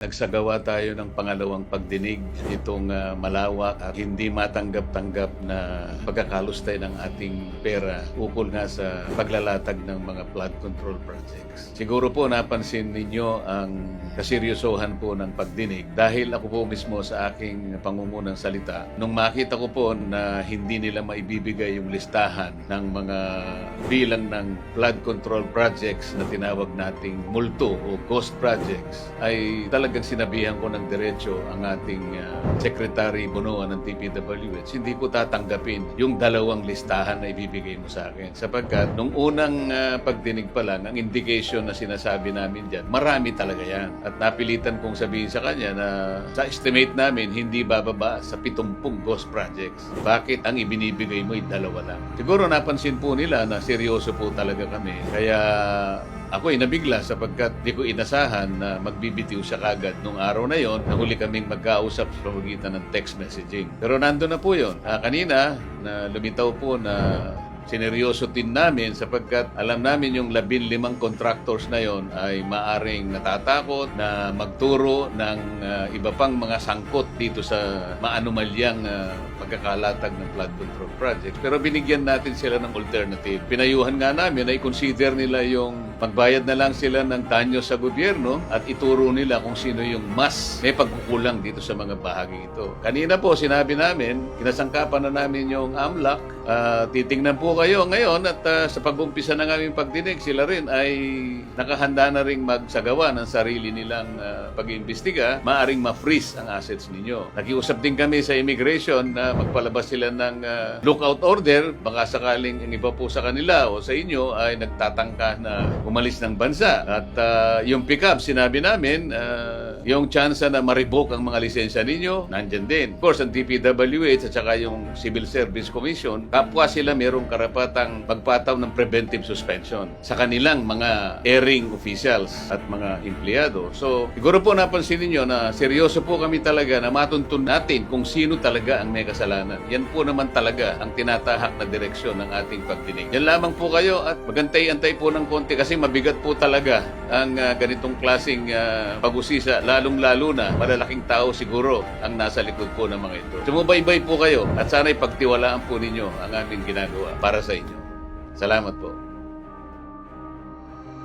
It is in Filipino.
Nagsagawa tayo ng pangalawang pagdinig itong malawak at hindi matanggap-tanggap na pagkakalustay ng ating pera ukol nga sa paglalatag ng mga flood control projects. Siguro po napansin ninyo ang kaseryosohan po ng pagdinig dahil ako po mismo sa aking pangungunang salita. Nung makita ko po na hindi nila maibibigay yung listahan ng mga bilang ng flood control projects na tinawag nating multo o ghost projects, ay talagang sinabihan ko ng diretso ang ating Secretary Bonoan ng TPWH, hindi ko tatanggapin yung dalawang listahan na ibibigay mo sa akin. Sapagkat nung unang pagdinig pa lang, ang indication na sinasabi namin dyan, marami talaga yan. At napilitan kong sabihin sa kanya na sa estimate namin, hindi bababa sa 70 ghost projects. Bakit ang ibinibigay mo ay dalawa lang? Siguro napansin po nila na seryoso po talaga kami. Kaya ako ay nabigla sapagkat di ko inasahan na magbibitiw siya kagad nung araw na yon. Nahuli kaming magkausap sa pamamagitan ng text messaging. Pero nandun na po yun. Kanina, na lumitaw po na sineryoso din namin sapagkat alam namin yung 15 contractors na yon ay maaring natatakot na magturo ng iba pang mga sangkot dito sa maanumalyang pagkakalatag ng flood control project. Pero binigyan natin sila ng alternative. Pinayuhan nga namin na i-consider nila yung magbayad na lang sila ng danyo sa gobyerno at ituro nila kung sino yung mas may pagkukulang dito sa mga bahagi ito. Kanina po sinabi namin, kinasangkapan na namin yung AMLAC. Titingnan po kayo ngayon at sa pag-umpisa ng aming pagdinig, sila rin ay nakahanda na rin magsagawa ng sarili nilang pag-iimbestiga. Maaring ma-freeze ang assets ninyo. Nakiusap din kami sa immigration na magpalabas sila ng lookout order. Baka sakaling ang iba po sa kanila o sa inyo ay nagtatangka na umalis ng bansa. At yung pick-up, sinabi namin, yung chance na ma-revoke ang mga lisensya ninyo, nandyan din. Of course, ang DPWH at saka yung Civil Service Commission, kapwa sila mayroong karapatang magpataw ng preventive suspension sa kanilang mga erring officials at mga empleyado. So, siguro po napansin niyo na seryoso po kami talaga na matuntun natin kung sino talaga ang may kasalanan. Yan po naman talaga ang tinatahak na direksyon ng ating pagdinig. Yan lamang po kayo at magantay-antay po ng konti kasi mabigat po talaga ang ganitong klaseng pag-usisa, lalong-lalo na malalaking tao siguro ang nasa likod po ng mga ito. Sumubaybay po kayo at sana'y pagtiwalaan po ninyo ang aming ginagawa para sa inyo. Salamat po.